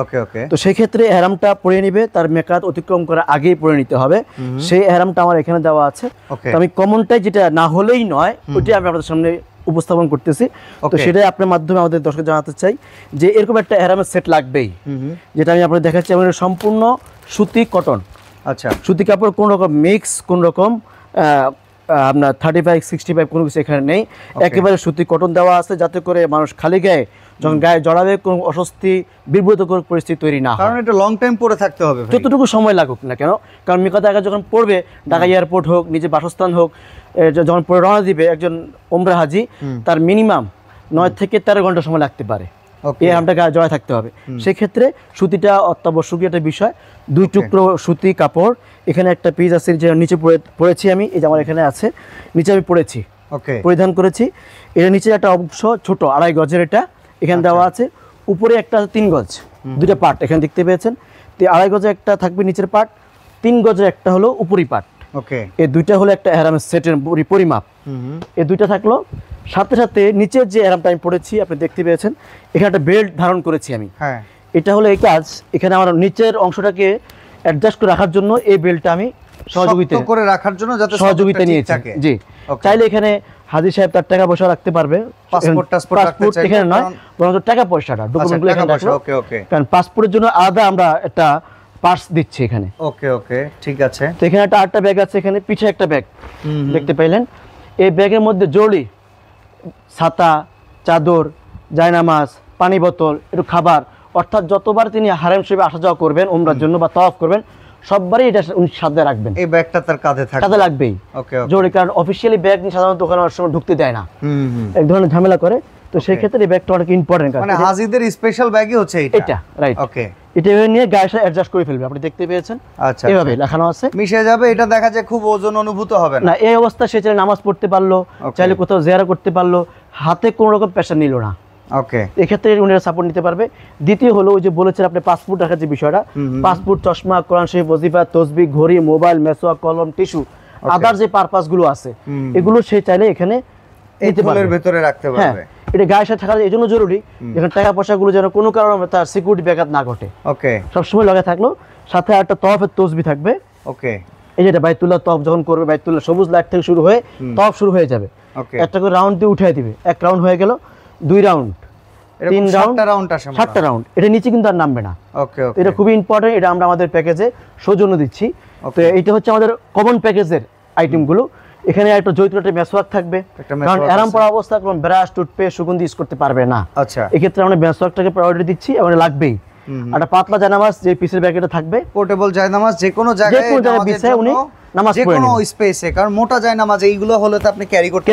ওকে ওকে। তো সেই ক্ষেত্রে এহরামটা পরে নিবে, তার মেকাত অতিক্রম করার আগেই পরে নিতে হবে। সেই এহরামটা আমার এখানে দেওয়া আছে। তো আমি কমনটাই যেটা না হলেই নয় ওইটাই আমি আপনাদের সামনে উপস্থাপন করতেছি। তো সেটাই আপনার মাধ্যমে আমাদের দর্শক জানাতে চাই যে এরকম একটা এহরামের সেট লাগবেই, যেটা আমি আপনাদের দেখাচ্ছি। আমাদের সম্পূর্ণ সুতি কটন, আচ্ছা, সুতি কাপড়, কোন রকম মিক্স, কোন রকম আপনার 35 65 কোনো কিছু এখানে নেই। একেবারে সুতি কটন দেওয়া আছে, যাতে করে মানুষ খালি গায়ে যখন গায়ে জড়াবে কোনো অস্বস্তি বিব্রতকর পরিস্থিতি তৈরি না হয়। কারণ এটা লং টাইম পরে থাকতে হবে, যতটুকু সময় লাগুক না কেন। কারণ মেকাত আগে যখন পড়বে, ঢাকা এয়ারপোর্ট হোক, নিজের বাসস্থান হোক, যখন পরে রওনা দিবে একজন ওমরা হাজি, তার মিনিমাম 9 থেকে 13 ঘন্টা সময় লাগতে পারে এই এহরামটা গায়ে জড়ায় থাকতে হবে। সেক্ষেত্রে সুতিটা অত্যাবশ্যকীয় একটা বিষয়। 2 টুকরো সুতি কাপড়, এখানে একটা পিস আছে যে নিচে পরেছি আমি, এই যে আমার এখানে আছে, নিচে আমি পরেছি, পরিধান করেছি। এর নিচে একটা অংশ ছোট 2.5 গজের, এটা এখানে দেওয়া আছে। উপরে একটা 3 গজ, দুইটা পার্ট এখানে দেখতে পেয়েছেন। 2.5 গজের একটা থাকবে নিচের পার্ট, 3 গজের একটা হলো উপরি পার্ট। এই দুইটা হলো একটা এহরামের সেটের পরিমাপ। এই দুইটা থাকলো, সাথে সাথে নিচের যে এহরামটা আমি পড়েছি আপনি দেখতে পেয়েছেন, এখানে একটা বেল্ট ধারণ করেছি আমি। এটা হলো এই কাজ, এখানে আমার নিচের অংশটাকে অ্যাডজাস্ট করে রাখার জন্য এই বেল্টটা আমি সহযোগিতা করে রাখার জন্য যাতে সহযোগিতা নিয়েছি। জি, চাইলে এখানে হাজী সাহেব তার টাকা পয়সা রাখতে পারবে, পাসপোর্ট এখানে নয়, বরং টাকা পয়সাটা ডকুমেন্টগুলো এখানে রাখবো। কারণ পাসপোর্টের জন্য আলাদা আমরা একটা পার্স দিচ্ছি এখানে। ওকে ওকে, ঠিক আছে। তো এখানে একটা আরেকটা ব্যাগ আছে, এখানে পিছে একটা ব্যাগ দেখতে পাইলেন। এই ব্যাগের মধ্যে জরুরি ছাতা, চাদর, জায়নামাজ, পানি বোতল, একটু খাবার, অর্থাৎ যতবার তিনি হারেম শরীফে আসা যাওয়া করবেন উমরার জন্য বা তাওয়াফ করবেন, সববারই এটা সাথে রাখবেন। এই ব্যাগটা তার কাঁধে লাগবেই, জরুরি। কারণ অফিসিয়ালি ব্যাগ নিয়ে সাধারণত ওখানে অনেক সময় ঢুকতে দেয় না, এক ধরনের ঝামেলা করে। তো সেই ক্ষেত্রে এই ব্যাগটা অনেক ইম্পর্টেন্ট, মানে হাজিদের স্পেশাল ব্যাগই হচ্ছে এটা, রাইট? ওকে, এটা নিয়ে গায়ের সাথে অ্যাডজাস্ট করে ফেলবে, আপনি দেখতে পেয়েছেন। আচ্ছা, এইভাবে দেখানো আছে, মিশে যাবে। এটা দেখা যায় খুব ওজন অনুভূত হবে না। এই অবস্থা সে চাইলে নামাজ পড়তে পারলো, চাইলে কোথাও জিয়ারা করতে পারলো, হাতে কোনো রকম প্রেশার নিল না। ওকে, এক্ষেত্রে উনি সাপোর্ট নিতে পারবে। দ্বিতীয় হলো ওই যে বলেছেন আপনি পাসপোর্ট রাখার যে বিষয়টা, পাসপোর্ট, চশমা, কোরআন শরীফ, ওজিফা, তসবিহ, ঘড়ি, মোবাইল, মেসওয়াক, কলম, টিস্যু, আদার যে পারপাস গুলো আছে এগুলো সে চাইলে এখানে নিতে পারবে, ভেতরে রাখতে পারবে। এটা গায়ের সাথে থাকা এই জন্য জরুরি, যখন টাকা পয়সাগুলো যেন কোনো কারণে তার সিকিউরিটি ব্যাঘাত না ঘটে। ওকে, সবসময় লগে থাকলো। সাথে একটা তওয়াফের তসবিহ থাকবে। ওকে, এই যেটা বাইতুল্লাহ তওয়াফ যখন করবে, বাইতুল্লাহ সবুজ লাইট থেকে শুরু হয়ে তওয়াফ শুরু হয়ে যাবে। একটা করে রাউন্ড দিয়ে উঠিয়ে দিবে, 1 রাউন্ড হয়ে গেল, 2 রাউন্ড, 3 রাউন্ড, 7টা রাউন্ড। এটা নিচে কিন্তু আর নামবে না। ওকে, এটা খুবই ইম্পর্টেন্ট, এটা আমরা আমাদের প্যাকেজে সৌজন্য দিচ্ছি। তো এটা হচ্ছে আমাদের কমন প্যাকেজের আইটেমগুলো। এখানে একটা জৈতুন মেসওয়াক থাকবে, কারণ আরাম পড়া অবস্থা কোনো ব্রাশ, টুথপেস্ট, সুগন্ধি ইউজ করতে পারবে না। আচ্ছা, এক্ষেত্রে আমরা মেসওয়াকটাকে প্রায়োরিটি দিচ্ছি, এবং লাগবেই। একটা পাতলা জায়নামাজ যে পিসের ব্যাগেটা থাকবে, পোর্টেবল জায়নামাজ, যে কোনো জায়গায় বিছায় উনি নামাজ পড়ে নেবেন, যে কোনো স্পেসে। কারণ মোটা জায়নামাজ এইগুলো হলে তো আপনি ক্যারি করতে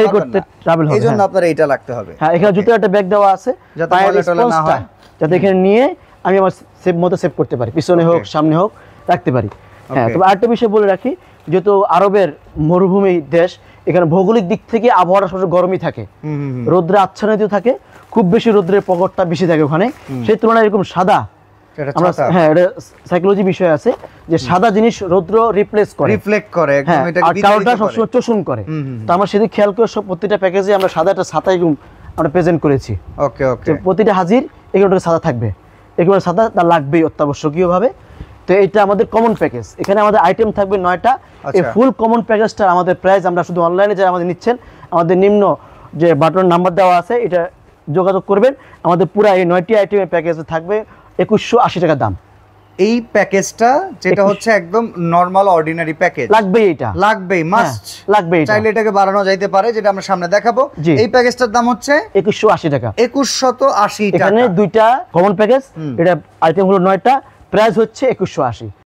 ট্রাভেল হবে, এইজন্য আপনার এইটা লাগতে হবে। হ্যাঁ, এখানে জুতো একটা ব্যাগ দেওয়া আছে, যাতে ময়লা না হয়, যাতে এখানে নিয়ে আমি আমার সেভ মতো সেভ করতে পারি, পিছনে হোক সামনে হোক রাখতে পারি। হ্যাঁ, তবে আরেকটা বিষয় বলে রাখি, যেহেতু আরবের মরুভূমি দেশ, এখানে ভৌগোলিক দিক থেকে আবহাওয়াটা সবসময় গরমই থাকে, রোদ্রে আচ্ছাদিত থাকে, খুব বেশি রোদ্রের প্রকটটা বেশি থাকে ওখানে। সেই তুলনায় এরকম সাদা, আমরা হ্যাঁ এটা সাইকোলজি বিষয় আছে যে সাদা জিনিস রৌদ্র রিফ্লেক্ট করে, আর কালোটা সবসময় শোষণ করে। তো আমরা সেদিকে খেয়াল করে সব প্রতিটা প্যাকেজে আমরা সাদা একটা ছাতা আমরা প্রেজেন্ট করেছি। ওকে ওকে, প্রতিটা হাজির এগুলো সাদা থাকবে, এগুলো সাদা তার লাগবেই অত্যাবশ্যকীয়ভাবে। তো এটা আমাদের কমন প্যাকেজ, এখানে আমাদের আইটেম থাকবে 9টা। এই ফুল কমন প্যাকেজটা আমাদের প্রাইস, আমরা শুধু অনলাইনে যারা আমাদের নিচ্ছেন, আমাদের নিম্ন যে বাটন নাম্বার দেওয়া আছে এটা যোগাযোগ করবেন। আমাদের পুরো এই 9টি আইটেমের প্যাকেজে থাকবে 2180 টাকা দাম। এই প্যাকেজটা যেটা হচ্ছে একদম নরমাল অর্ডিনারি প্যাকেজ, লাগবেই, এটা লাগবেই, মাস্ট লাগবেই। চাইলে এটাকে বাড়ানো যাইতে পারে, যেটা আমরা সামনে দেখাবো। এই প্যাকেজটার দাম হচ্ছে 2180 টাকা, 2180 টাকা। এখানে 2টা কমন প্যাকেজ, এটা আইটেম হলো 9টা, প্রাইস হচ্ছে 2180।